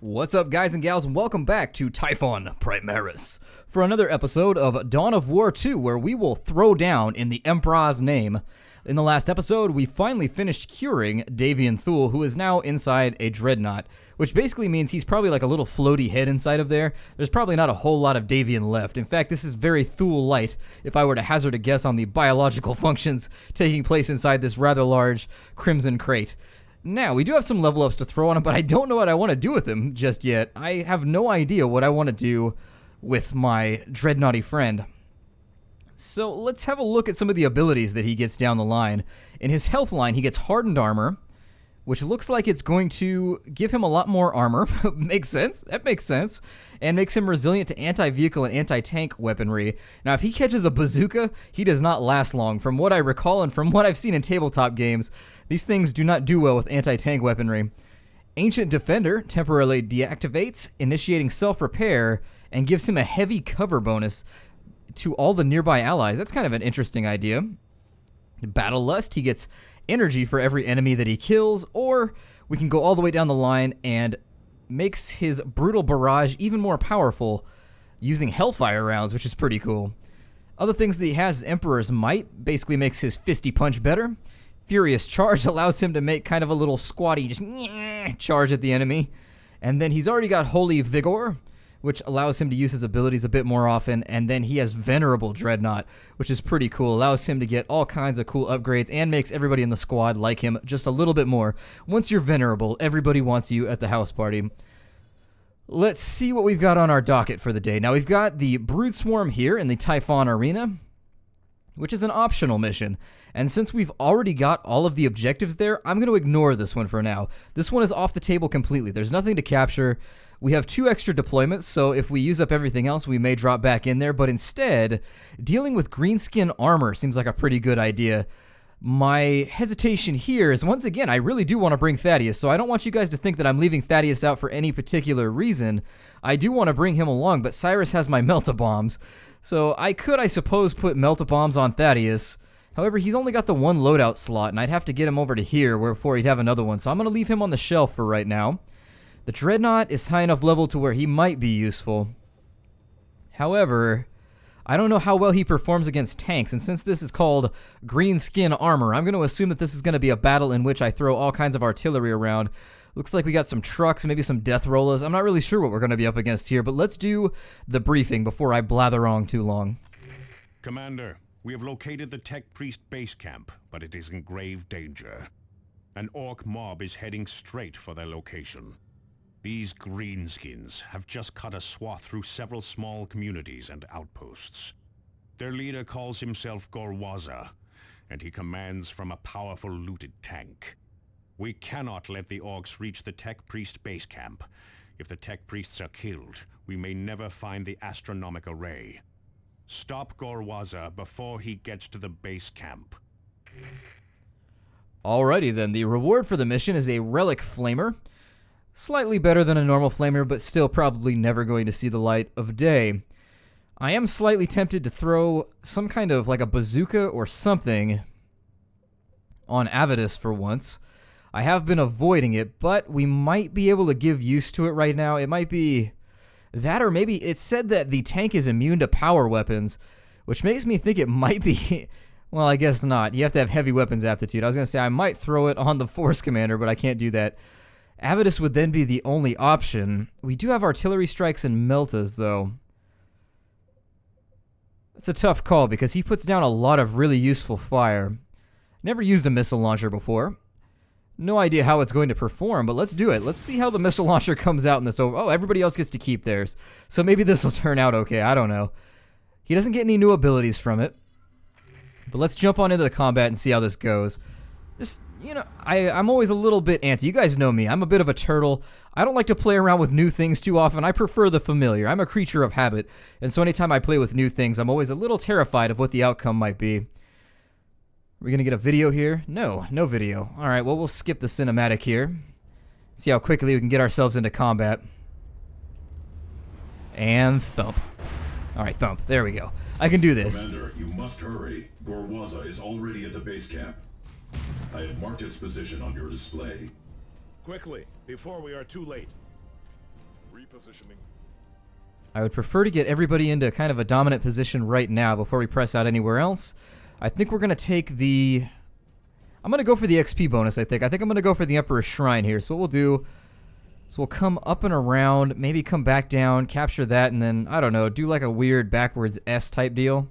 What's up, guys and gals, and welcome back to Typhon Primaris for another episode of Dawn of War 2, where we will throw down in the Emperor's name. In the last episode, we finally finished curing Davian Thule, who is now inside a Dreadnought, which basically means he's probably like a little floaty head inside of there. There's probably not a whole lot of Davian left. In fact, this is very Thule-light, if I were to hazard a guess on the biological functions taking place inside this rather large Crimson crate. Now, we do have some level ups to throw on him, but I don't know what I want to do with him just yet. I have no idea what I want to do with my Dreadnoughty friend. So let's have a look at some of the abilities that he gets down the line. In his health line, he gets hardened armor, which looks like it's going to give him a lot more armor. Makes sense. That makes sense. And makes him resilient to anti-vehicle and anti-tank weaponry. Now, if he catches a bazooka, he does not last long. From what I recall and from what I've seen in tabletop games, these things do not do well with anti-tank weaponry. Ancient Defender temporarily deactivates, initiating self-repair, and gives him a heavy cover bonus to all the nearby allies. That's kind of an interesting idea. Battle Lust, he gets energy for every enemy that he kills, or we can go all the way down the line and makes his brutal barrage even more powerful using Hellfire rounds, which is pretty cool. Other things that he has is Emperor's Might, basically makes his fisty punch better. Furious Charge allows him to make kind of a little squatty just charge at the enemy. And then he's already got Holy Vigor, which allows him to use his abilities a bit more often, and then he has Venerable Dreadnought, which is pretty cool. Allows him to get all kinds of cool upgrades and makes everybody in the squad like him just a little bit more. Once you're Venerable, everybody wants you at the house party. Let's see what we've got on our docket for the day. Now, we've got the Brood Swarm here in the Typhon Arena, which is an optional mission. And since we've already got all of the objectives there, I'm going to ignore this one for now. This one is off the table completely. There's nothing to capture. We have 2 extra deployments, so if we use up everything else, we may drop back in there. But instead, dealing with greenskin armor seems like a pretty good idea. My hesitation here is, once again, I really do want to bring Thaddeus, so I don't want you guys to think that I'm leaving Thaddeus out for any particular reason. I do want to bring him along, but Cyrus has my Melt-A-Bombs. So I could, I suppose, put Melt-A-Bombs on Thaddeus. However, he's only got the 1 loadout slot, and I'd have to get him over to here before he'd have another one. So I'm going to leave him on the shelf for right now. The Dreadnought is high enough level to where he might be useful. However, I don't know how well he performs against tanks, and since this is called green skin armor, I'm going to assume that this is going to be a battle in which I throw all kinds of artillery around. Looks like we got some trucks, maybe some death rollers. I'm not really sure what we're going to be up against here, but let's do the briefing before I blather on too long. Commander, we have located the Tech Priest base camp, but it is in grave danger. An orc mob is heading straight for their location. These greenskins have just cut a swath through several small communities and outposts. Their leader calls himself Gwaza, and he commands from a powerful looted tank. We cannot let the orcs reach the Tech Priest base camp. If the Tech Priests are killed, we may never find the astronomic array. Stop Gwaza before he gets to the base camp. Alrighty then, the reward for the mission is a Relic Flamer. Slightly better than a normal flamer, but still probably never going to see the light of day. I am slightly tempted to throw some kind of like a bazooka or something on Avidus for once. I have been avoiding it, but we might be able to give use to it right now. It might be that, or maybe it's said that the tank is immune to power weapons, which makes me think it might be... Well, I guess not. You have to have heavy weapons aptitude. I was going to say I might throw it on the Force Commander, but I can't do that. Avidus would then be the only option. We do have artillery strikes and meltas, though. It's a tough call because he puts down a lot of really useful fire. Never used a missile launcher before. No idea how it's going to perform, but let's do it. Let's see how the missile launcher comes out in this over. Oh, everybody else gets to keep theirs. So maybe this will turn out okay. I don't know. He doesn't get any new abilities from it. But let's jump on into the combat and see how this goes. Just, you know, I'm always a little bit antsy. You guys know me. I'm a bit of a turtle. I don't like to play around with new things too often. I prefer the familiar. I'm a creature of habit. And so anytime I play with new things, I'm always a little terrified of what the outcome might be. Are we going to get a video here? No, no video. All right, well, we'll skip the cinematic here. See how quickly we can get ourselves into combat. And thump. All right, thump. There we go. I can do this. Commander, you must hurry. Gwaza is already at the base camp. I have marked its position on your display. Quickly, before we are too late. I would prefer to get everybody into kind of a dominant position right now before we press out anywhere else. I think we're going to take the... I'm going to go for the XP bonus, I think. I'm going to go for the Emperor's Shrine here. So what we'll do is we'll come up and around, maybe come back down, capture that, and then, I don't know, do like a weird backwards S type deal.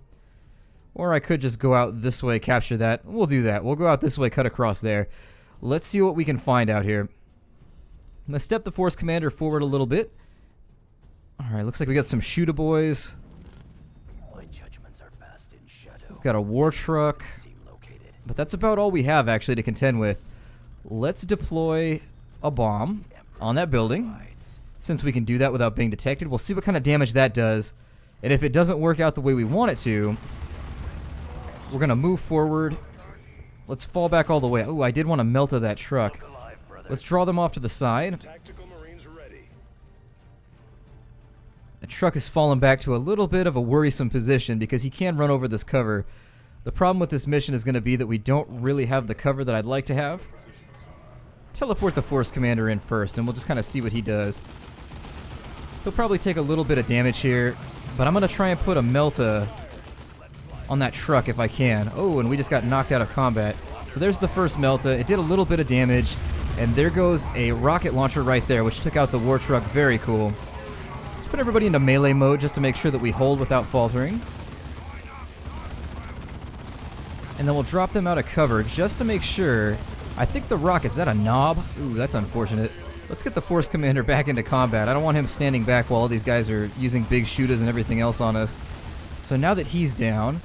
Or I could just go out this way, capture that. We'll do that. We'll go out this way, cut across there. Let's see what we can find out here. I'm going to step the Force Commander forward a little bit. Alright, looks like we got some shooter boys. My judgments are fast in shadow. We've got a war truck. But that's about all we have, actually, to contend with. Let's deploy a bomb on that building. Since we can do that without being detected, we'll see what kind of damage that does. And if it doesn't work out the way we want it to, we're going to move forward. Let's fall back all the way. Oh, I did want to melt of that truck. Let's draw them off to the side. The truck has fallen back to a little bit of a worrisome position because he can run over this cover. The problem with this mission is going to be that we don't really have the cover that I'd like to have. Teleport the Force Commander in first, and we'll just kind of see what he does. He'll probably take a little bit of damage here, but I'm going to try and put a Melta on that truck if I can. Oh, and we just got knocked out of combat. So there's the first Melta. It did a little bit of damage, and there goes a rocket launcher right there, which took out the war truck. Very cool. Let's put everybody into melee mode just to make sure that we hold without faltering. And then we'll drop them out of cover just to make sure. I think the rocket, is that a knob? Ooh, that's unfortunate. Let's get the Force Commander back into combat. I don't want him standing back while all these guys are using big shooters and everything else on us. So now that he's down,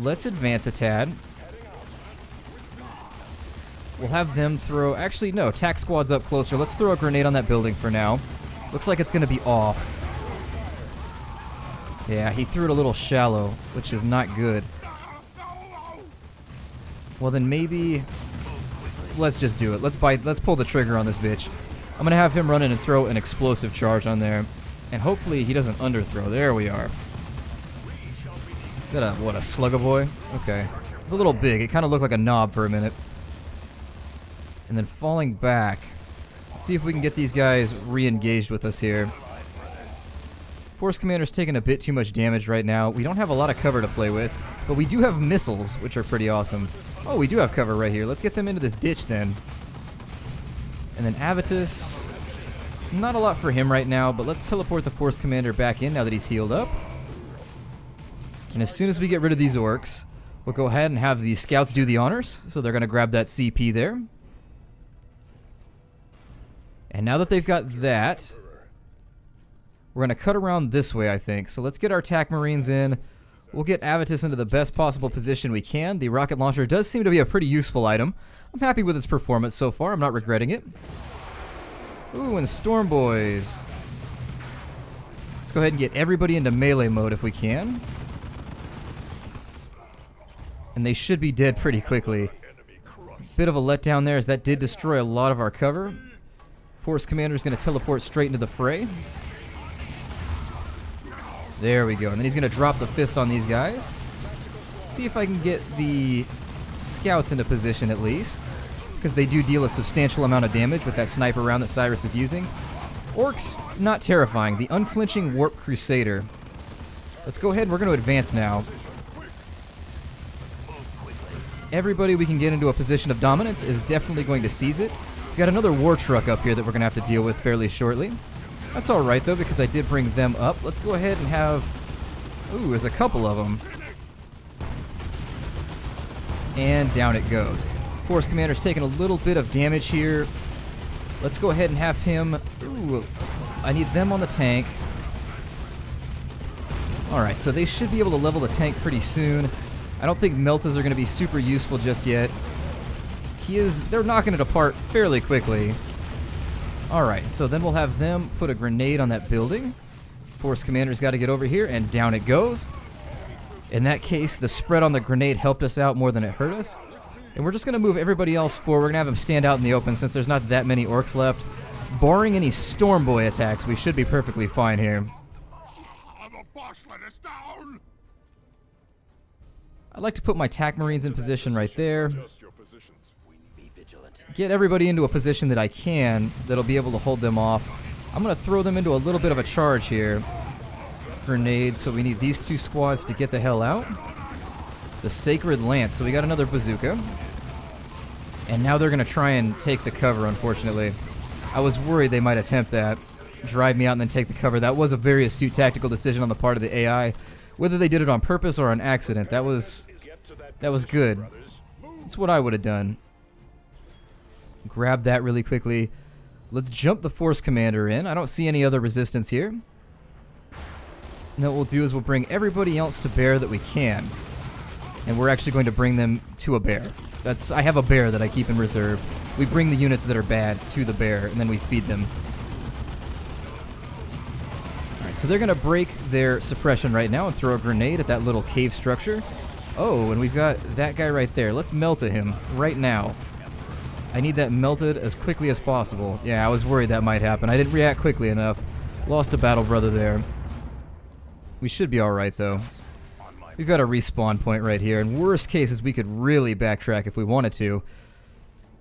let's advance a tad. We'll have them throw... Actually, no, attack squad's up closer. Let's throw a grenade on that building for now. Looks like it's going to be off. Yeah, he threw it a little shallow, which is not good. Well, then maybe... Let's just do it. Let's pull the trigger on this bitch. I'm going to have him run in and throw an explosive charge on there. And hopefully he doesn't underthrow. There we are. Is that a, what, a Slug-a-Boy? Okay. It's a little big. It kind of looked like a knob for a minute. And then falling back. Let's see if we can get these guys re-engaged with us here. Force Commander's taking a bit too much damage right now. We don't have a lot of cover to play with, but we do have missiles, which are pretty awesome. Oh, we do have cover right here. Let's get them into this ditch then. And then Avitus. Not a lot for him right now, but let's teleport the Force Commander back in now that he's healed up. And as soon as we get rid of these orcs, we'll go ahead and have the scouts do the honors. So they're going to grab that CP there. And now that they've got that, we're going to cut around this way, I think. So let's get our attack marines in. We'll get Avitus into the best possible position we can. The rocket launcher does seem to be a pretty useful item. I'm happy with its performance so far. I'm not regretting it. Ooh, and Storm Boys. Let's go ahead and get everybody into melee mode if we can. And they should be dead pretty quickly. Bit of a letdown there as that did destroy a lot of our cover. Force Commander's going to teleport straight into the fray. There we go. And then he's going to drop the fist on these guys. See if I can get the scouts into position at least, because they do deal a substantial amount of damage with that sniper round that Cyrus is using. Orcs, not terrifying. The unflinching Warp Crusader. Let's go ahead. We're going to advance now. Everybody we can get into a position of dominance is definitely going to seize it. We've got another war truck up here that we're going to have to deal with fairly shortly. That's alright though, because I did bring them up. Let's go ahead and have... Ooh, there's a couple of them. And down it goes. Force Commander's taking a little bit of damage here. Let's go ahead and have him... Ooh, I need them on the tank. Alright, so they should be able to level the tank pretty soon. I don't think Meltas are going to be super useful just yet. They're knocking it apart fairly quickly. Alright, so then we'll have them put a grenade on that building. Force Commander's got to get over here, and down it goes. In that case, the spread on the grenade helped us out more than it hurt us. And we're just going to move everybody else forward. We're going to have them stand out in the open since there's not that many orcs left. Barring any Storm Boy attacks, we should be perfectly fine here. The boss let us down! I'd like to put my attack marines in position right there. Get everybody into a position that I can that'll be able to hold them off. I'm going to throw them into a little bit of a charge here. Grenades, so we need these 2 squads to get the hell out. The Sacred Lance, so we got another bazooka. And now they're going to try and take the cover, unfortunately. I was worried they might attempt that. Drive me out and then take the cover. That was a very astute tactical decision on the part of the AI. Whether they did it on purpose or on accident, that was good. That's what I would have done. Grab that really quickly. Let's jump the Force Commander in. I don't see any other resistance here. And what we'll do is we'll bring everybody else to bear that we can. And we're actually going to bring them to a bear. I have a bear that I keep in reserve. We bring the units that are bad to the bear, and then we feed them. Alright, so they're going to break their suppression right now and throw a grenade at that little cave structure. Oh, and we've got that guy right there. Let's melt at him right now. I need that melted as quickly as possible. Yeah, I was worried that might happen. I didn't react quickly enough. Lost a battle brother there. We should be alright, though. We've got a respawn point right here. In worst cases, we could really backtrack if we wanted to.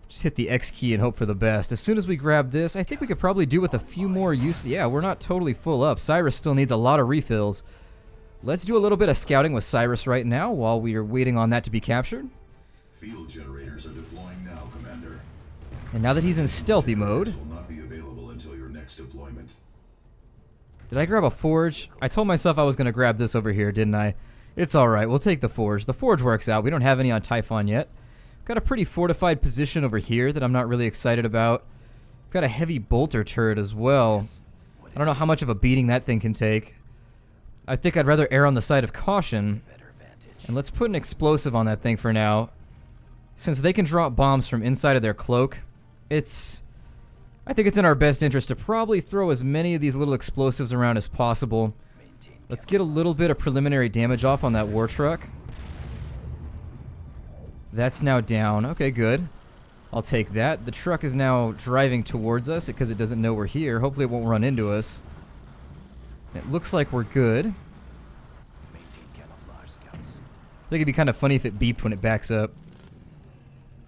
Just hit the X key and hope for the best. As soon as we grab this, I think we could probably do with a few more use. Yeah, we're not totally full up. Cyrus still needs a lot of refills. Let's do a little bit of scouting with Cyrus right now while we are waiting on that to be captured. Field generators are deploying now, Commander. And now that he's in stealthy mode... Will not be available until your next deployment. Did I grab a forge? I told myself I was going to grab this over here, didn't I? It's alright, we'll take the forge. The forge works out. We don't have any on Typhon yet. Got a pretty fortified position over here that I'm not really excited about. Got a heavy bolter turret as well. I don't know how much of a beating that thing can take. I think I'd rather err on the side of caution. And let's put an explosive on that thing for now. Since they can drop bombs from inside of their cloak, I think it's in our best interest to probably throw as many of these little explosives around as possible. Let's get a little bit of preliminary damage off on that war truck. That's now down. Okay, good. I'll take that. The truck is now driving towards us because it doesn't know we're here. Hopefully it won't run into us. It looks like we're good. I think it'd be kind of funny if it beeped when it backs up.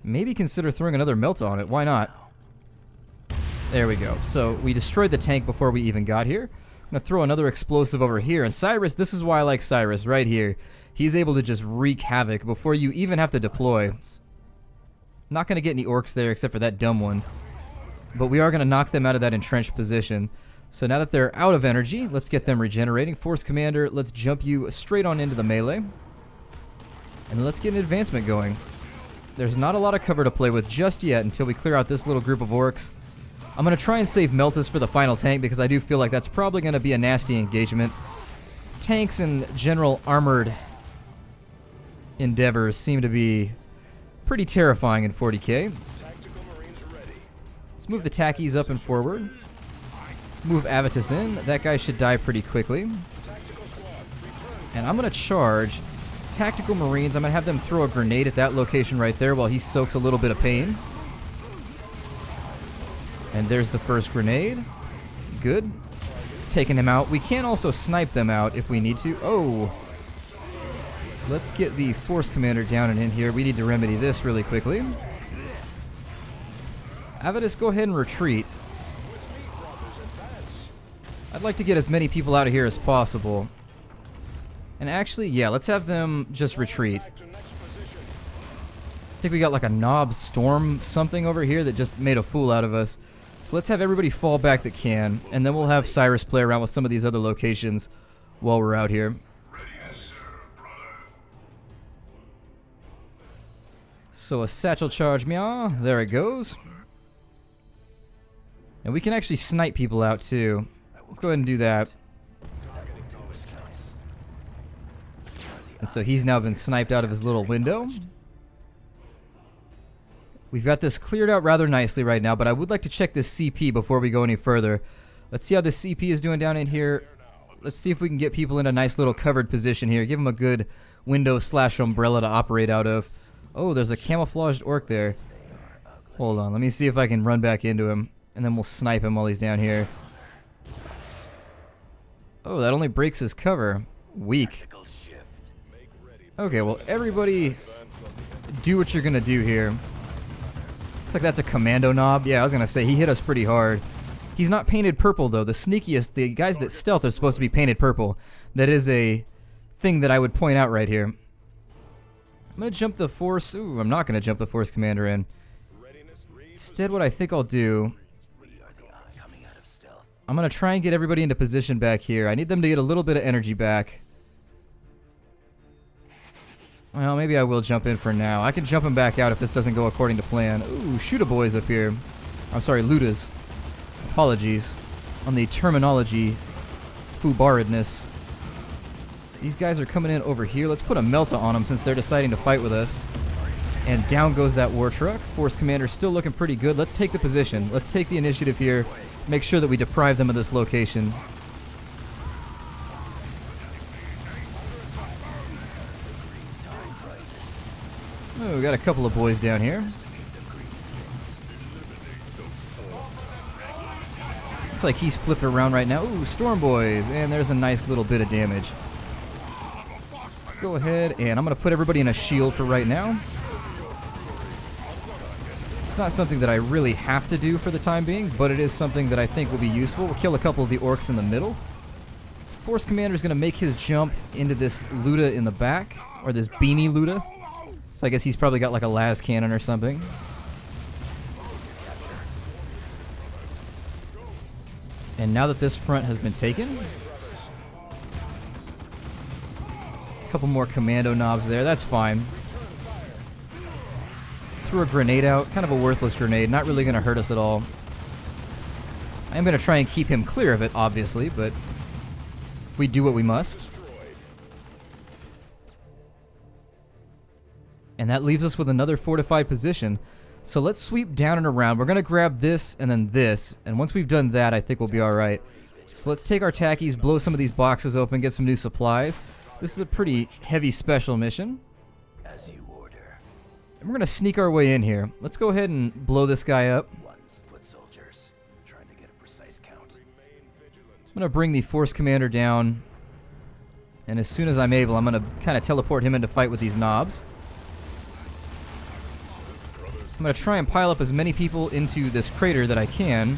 Maybe consider throwing another melt on it. Why not? There we go. So we destroyed the tank before we even got here. I'm going to throw another explosive over here. And Cyrus, this is why I like Cyrus right here. He's able to just wreak havoc before you even have to deploy. Not going to get any orcs there except for that dumb one. But we are going to knock them out of that entrenched position. So now that they're out of energy, let's get them regenerating. Force Commander, let's jump you straight on into the melee. And let's get an advancement going. There's not a lot of cover to play with just yet until we clear out this little group of orcs. I'm going to try and save Meltus for the final tank because I do feel like that's probably going to be a nasty engagement. Tanks and general armored endeavors seem to be pretty terrifying in 40k. Let's move the tackies up and forward. Move Avitus in. That guy should die pretty quickly. And I'm going to charge Tactical Marines. I'm going to have them throw a grenade at that location right there while he soaks a little bit of pain. And there's the first grenade. Good. It's taking him out. We can also snipe them out if we need to. Oh. Let's get the Force Commander down and in here. We need to remedy this really quickly. Avitus, go ahead and retreat. I'd like to get as many people out of here as possible. And actually, yeah, let's have them just retreat. I think we got like a knob storm something over here that just made a fool out of us. So let's have everybody fall back that can, and then we'll have Cyrus play around with some of these other locations while we're out here. So a satchel charge, meow. There it goes. And we can actually snipe people out too. Let's go ahead and do that. And so he's now been sniped out of his little window. We've got this cleared out rather nicely right now, but I would like to check this CP before we go any further. Let's see how this CP is doing down in here. Let's see if we can get people in a nice little covered position here. Give them a good window / umbrella to operate out of. Oh, there's a camouflaged orc there. Hold on, let me see if I can run back into him, and then we'll snipe him while he's down here. Oh, that only breaks his cover. Weak. Okay, well, everybody do what you're going to do here. Looks like that's a commando knob. Yeah, I was going to say, he hit us pretty hard. He's not painted purple, though. The sneakiest, the guys that stealth are supposed to be painted purple. That is a thing that I would point out right here. I'm going to jump the Force... Ooh, I'm not going to jump the Force Commander in. Instead, what I think I'll do... I'm going to try and get everybody into position back here. I need them to get a little bit of energy back. Well, maybe I will jump in for now. I can jump him back out if this doesn't go according to plan. Ooh, shoot-a-boys up here. I'm sorry, lootas. Apologies on the terminology foobaridness. These guys are coming in over here. Let's put a Melta on them since they're deciding to fight with us. And down goes that war truck. Force Commander still looking pretty good. Let's take the position. Let's take the initiative here. Make sure that we deprive them of this location. Oh, we got a couple of boys down here. Looks like he's flipped around right now. Ooh, Storm Boys. And there's a nice little bit of damage. Let's go ahead and I'm going to put everybody in a shield for right now. It's not something that I really have to do for the time being, but it is something that I think will be useful. We'll kill a couple of the orcs in the middle. Force Commander is going to make his jump into this Luda in the back, or this beamy Luda. So I guess he's probably got like a las cannon or something. And now that this front has been taken, a couple more commando knobs there, that's fine. Threw a grenade out, kind of a worthless grenade, not really going to hurt us at all. I am going to try and keep him clear of it, obviously, but we do what we must. And that leaves us with another fortified position. So let's sweep down and around. We're going to grab this and then this. And once we've done that, I think we'll be alright. So let's take our tackies, blow some of these boxes open, get some new supplies. This is a pretty heavy special mission. As you order. And we're going to sneak our way in here. Let's go ahead and blow this guy up. Foot soldiers. Trying to get a precise count. I'm going to bring the Force Commander down. And as soon as I'm able, I'm going to kind of teleport him into fight with these knobs. I'm going to try and pile up as many people into this crater that I can.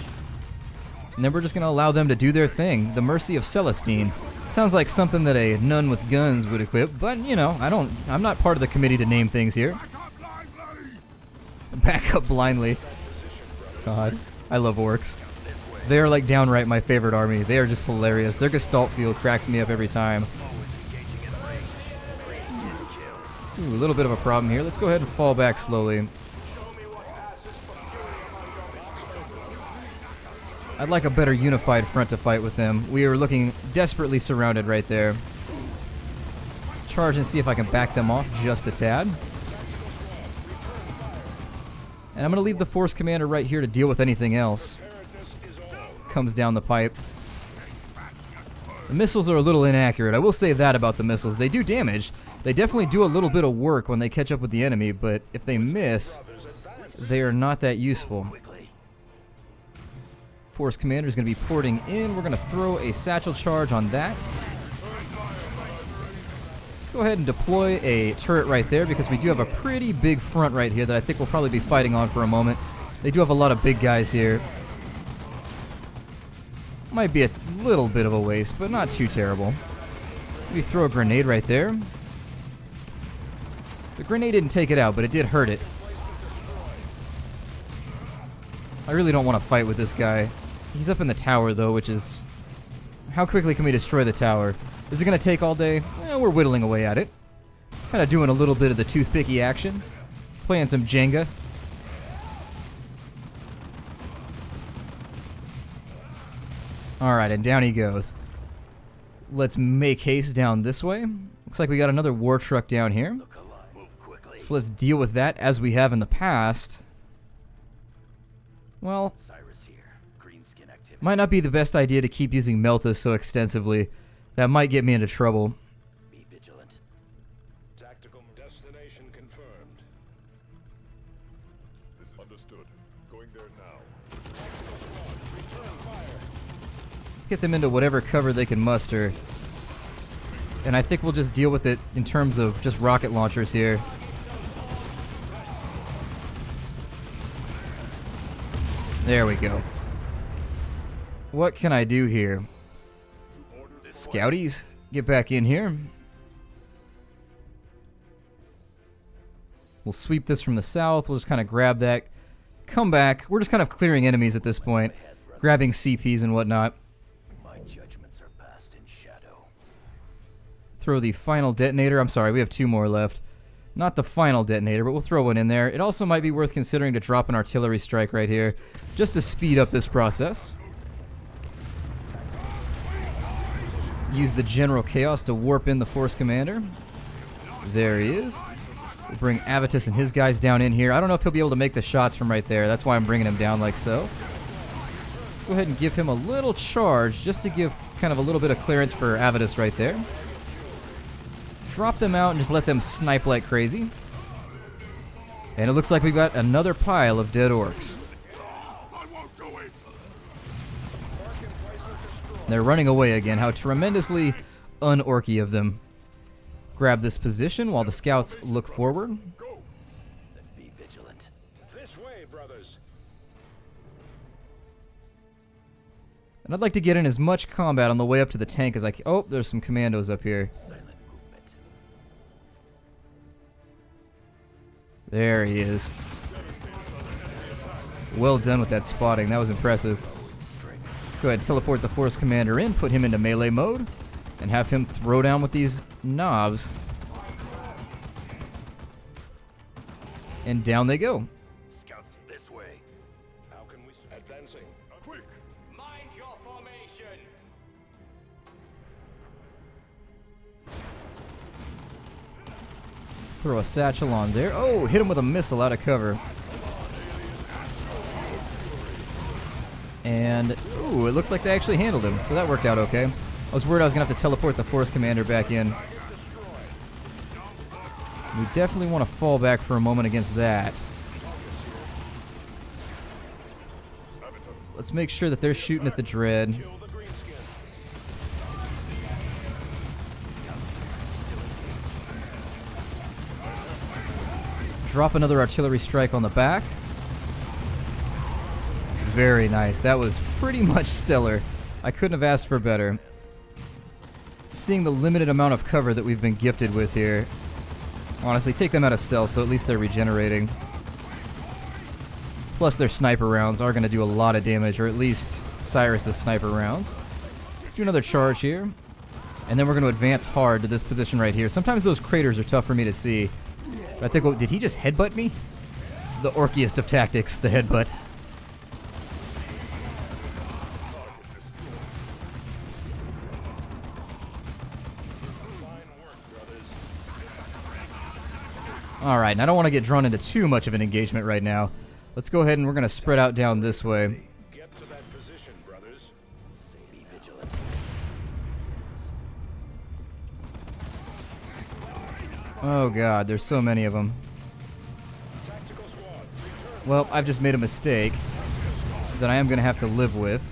And then we're just going to allow them to do their thing. The Mercy of Celestine. Sounds like something that a nun with guns would equip, but, you know, I'm not part of the committee to name things here. Back up blindly. God, I love orcs. They are like downright my favorite army. They are just hilarious. Their Gestalt field cracks me up every time. Ooh, a little bit of a problem here. Let's go ahead and fall back slowly. I'd like a better unified front to fight with them. We are looking desperately surrounded right there. Charge and see if I can back them off just a tad. And I'm going to leave the Force Commander right here to deal with anything else. Comes down the pipe. The missiles are a little inaccurate. I will say that about the missiles. They do damage. They definitely do a little bit of work when they catch up with the enemy, but if they miss, they are not that useful. Force Commander is going to be porting in. We're going to throw a satchel charge on that. Let's go ahead and deploy a turret right there because we do have a pretty big front right here that I think we'll probably be fighting on for a moment. They do have a lot of big guys here. Might be a little bit of a waste, but not too terrible. Maybe throw a grenade right there. The grenade didn't take it out, but it did hurt it. I really don't want to fight with this guy. He's up in the tower, though, which is... How quickly can we destroy the tower? Is it going to take all day? We're whittling away at it. Kind of doing a little bit of the toothpicky action. Playing some Jenga. Alright, and down he goes. Let's make haste down this way. Looks like we got another war truck down here. So let's deal with that as we have in the past. Well, might not be the best idea to keep using Meltas so extensively. That might get me into trouble. Be vigilant. Tactical destination confirmed. This is understood. Going there now. Let's get them into whatever cover they can muster. And I think we'll just deal with it in terms of just rocket launchers here. There we go. What can I do here? Scouties, get back in here. We'll sweep this from the south. We'll just kind of grab that. Come back. We're just kind of clearing enemies at this point. Grabbing CPs and whatnot. My judgments are past in shadow. Throw the final detonator. I'm sorry, we have 2 more left. Not the final detonator, but we'll throw one in there. It also might be worth considering to drop an artillery strike right here, just to speed up this process. Use the General Chaos to warp in the Force Commander. There he is. We'll bring Avitus and his guys down in here. I don't know if he'll be able to make the shots from right there. That's why I'm bringing him down like so. Let's go ahead and give him a little charge, just to give kind of a little bit of clearance for Avitus right there. Drop them out and just let them snipe like crazy. And it looks like we've got another pile of dead orcs. They're running away again. How tremendously un-orky of them. Grab this position while the scouts look forward. Be vigilant. This way, brothers. And I'd like to get in as much combat on the way up to the tank as I can. Oh, there's some commandos up here. Silent movement. There he is. Well done with that spotting. That was impressive. Let's go ahead and teleport the Force Commander in, put him into melee mode, and have him throw down with these knobs. And down they go. Scouts this way. How can we advancing? Quick! Mind your formation. Throw a satchel on there. Oh, hit him with a missile out of cover. And, ooh, it looks like they actually handled him, so that worked out okay. I was worried I was going to have to teleport the Force Commander back in. We definitely want to fall back for a moment against that. Let's make sure that they're shooting at the Dread. Drop another artillery strike on the back. Very nice. That was pretty much stellar. I couldn't have asked for better. Seeing the limited amount of cover that we've been gifted with here. Honestly, take them out of stealth so at least they're regenerating. Plus their sniper rounds are going to do a lot of damage, or at least Cyrus's sniper rounds. Do another charge here. And then we're going to advance hard to this position right here. Sometimes those craters are tough for me to see. But I think, oh, did he just headbutt me? The orkiest of tactics, the headbutt. Alright, and I don't want to get drawn into too much of an engagement right now. Let's go ahead and we're going to spread out down this way. Get to that position, brothers. Be vigilant. Oh god, there's so many of them. Well, I've just made a mistake that I am going to have to live with.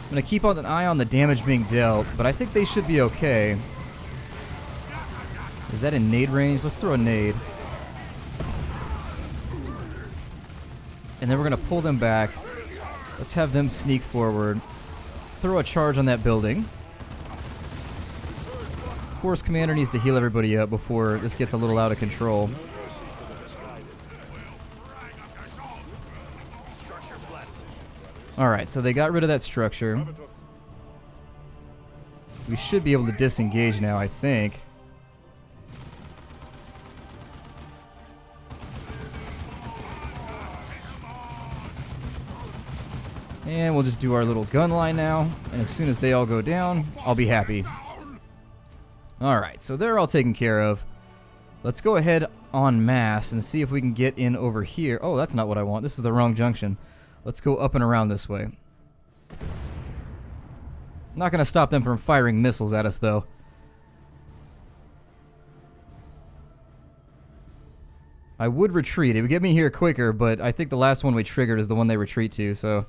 I'm going to keep an eye on the damage being dealt, but I think they should be okay. Is that in nade range? Let's throw a nade. And then we're going to pull them back. Let's have them sneak forward. Throw a charge on that building. Force Commander needs to heal everybody up before this gets a little out of control. Alright, so they got rid of that structure. We should be able to disengage now, I think. And we'll just do our little gun line now. And as soon as they all go down, I'll be happy. Alright, so they're all taken care of. Let's go ahead en masse and see if we can get in over here. Oh, that's not what I want. This is the wrong junction. Let's go up and around this way. Not going to stop them from firing missiles at us, though. I would retreat. It would get me here quicker, but I think the last one we triggered is the one they retreat to, so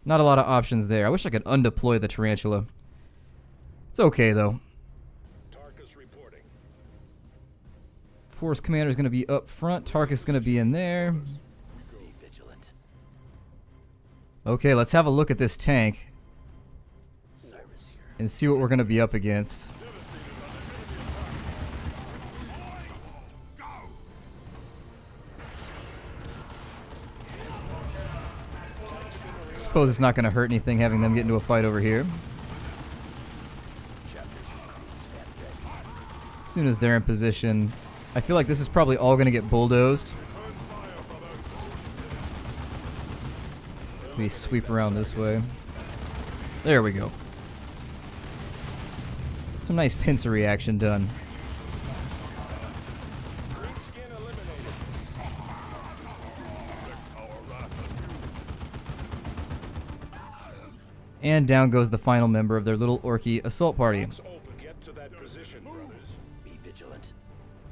not a lot of options there. I wish I could undeploy the Tarantula. It's okay, though. Force Commander is going to be up front. Tarkus is going to be in there. Be vigilant. Okay, let's have a look at this tank and see what we're going to be up against. Suppose it's not going to hurt anything having them get into a fight over here. As soon as they're in position, I feel like this is probably all going to get bulldozed. Maybe sweep around this way. There we go. Some nice pincer reaction done. And down goes the final member of their little orky assault party. Be vigilant.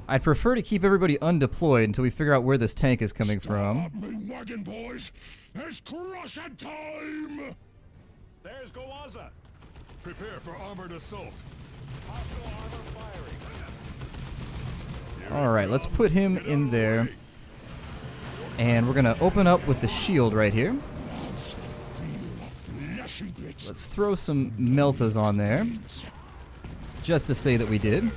I'd prefer to keep everybody undeployed until we figure out where this tank is coming from. Stop me wagon, boys! It's crushing time! There's Gwaza! Prepare for armored assault. Alright, let's put him in there. And we're gonna open up with the shield right here. Let's throw some meltas on there, just to say that we did.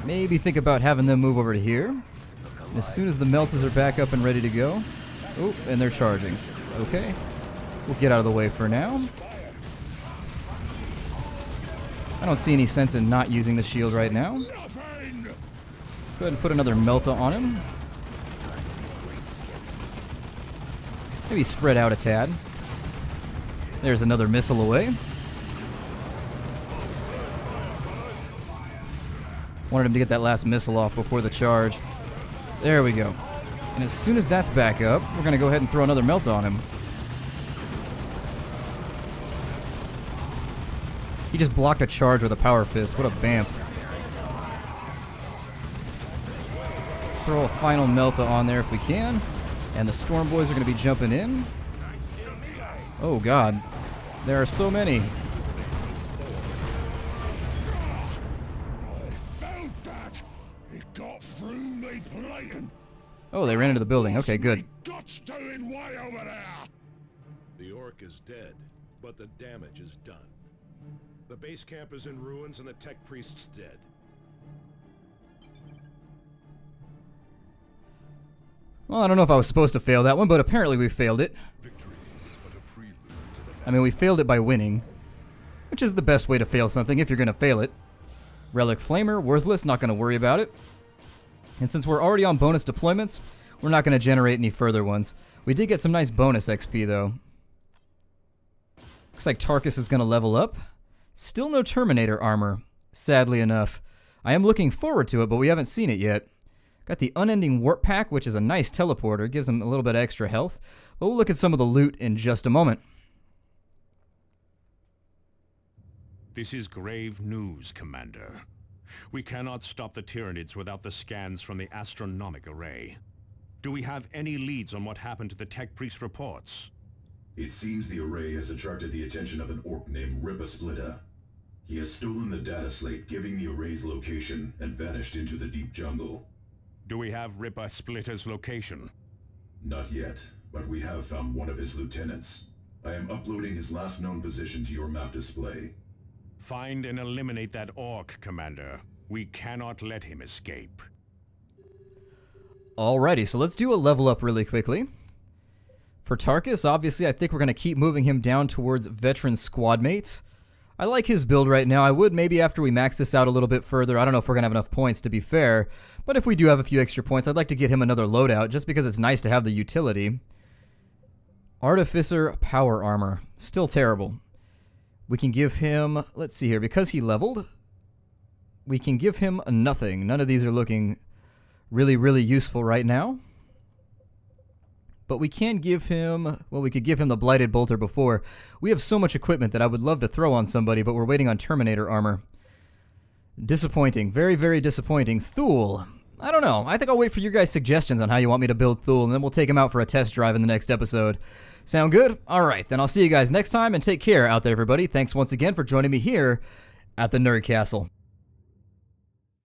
Maybe think about having them move over to here. And as soon as the meltas are back up and ready to go. Oh, and they're charging. Okay. We'll get out of the way for now. I don't see any sense in not using the shield right now. Let's go ahead and put another melta on him. Maybe spread out a tad. There's another missile away. Wanted him to get that last missile off before the charge. There we go. And as soon as that's back up, we're going to go ahead and throw another melta on him. He just blocked a charge with a power fist. What a bamf. Throw a final melta on there if we can. And the Storm Boys are going to be jumping in. Oh god. There are so many. I felt that! It got through me plating! Oh, they ran into the building. Okay, good. Guts doing way over there! The orc is dead, but the damage is done. The base camp is in ruins and the tech priest's dead. Well, I don't know if I was supposed to fail that one, but apparently we failed it. Victory is but a prelude to the I mean, we failed it by winning, which is the best way to fail something if you're going to fail it. Relic Flamer, worthless, not going to worry about it. And since we're already on bonus deployments, we're not going to generate any further ones. We did get some nice bonus XP, though. Looks like Tarkus is going to level up. Still no Terminator armor, sadly enough. I am looking forward to it, but we haven't seen it yet. Got the Unending Warp Pack, which is a nice teleporter. Gives him a little bit extra health. But we'll look at some of the loot in just a moment. This is grave news, Commander. We cannot stop the Tyranids without the scans from the astronomic array. Do we have any leads on what happened to the Tech Priest reports? It seems the array has attracted the attention of an orc named Rippa Splitter. He has stolen the data slate giving the array's location and vanished into the deep jungle. Do we have Rippa Splitter's location? Not yet, but we have found one of his lieutenants. I am uploading his last known position to your map display. Find and eliminate that orc, Commander. We cannot let him escape. Alrighty, so let's do a level up really quickly. For Tarkus, obviously, I think we're going to keep moving him down towards veteran squad mates. I like his build right now. I would maybe after we max this out a little bit further. I don't know if we're going to have enough points, to be fair. But if we do have a few extra points, I'd like to get him another loadout, just because it's nice to have the utility. Artificer Power Armor. Still terrible. We can give him, let's see here, because he leveled, we can give him a nothing. None of these are looking really, really useful right now. But we can give him, well, we could give him the Blighted Bolter before. We have so much equipment that I would love to throw on somebody, but we're waiting on Terminator armor. Disappointing. Very, very disappointing. Thule. I don't know. I think I'll wait for your guys' suggestions on how you want me to build Thule, and then we'll take him out for a test drive in the next episode. Sound good? All right, then I'll see you guys next time, and take care out there, everybody. Thanks once again for joining me here at the Nerd Castle.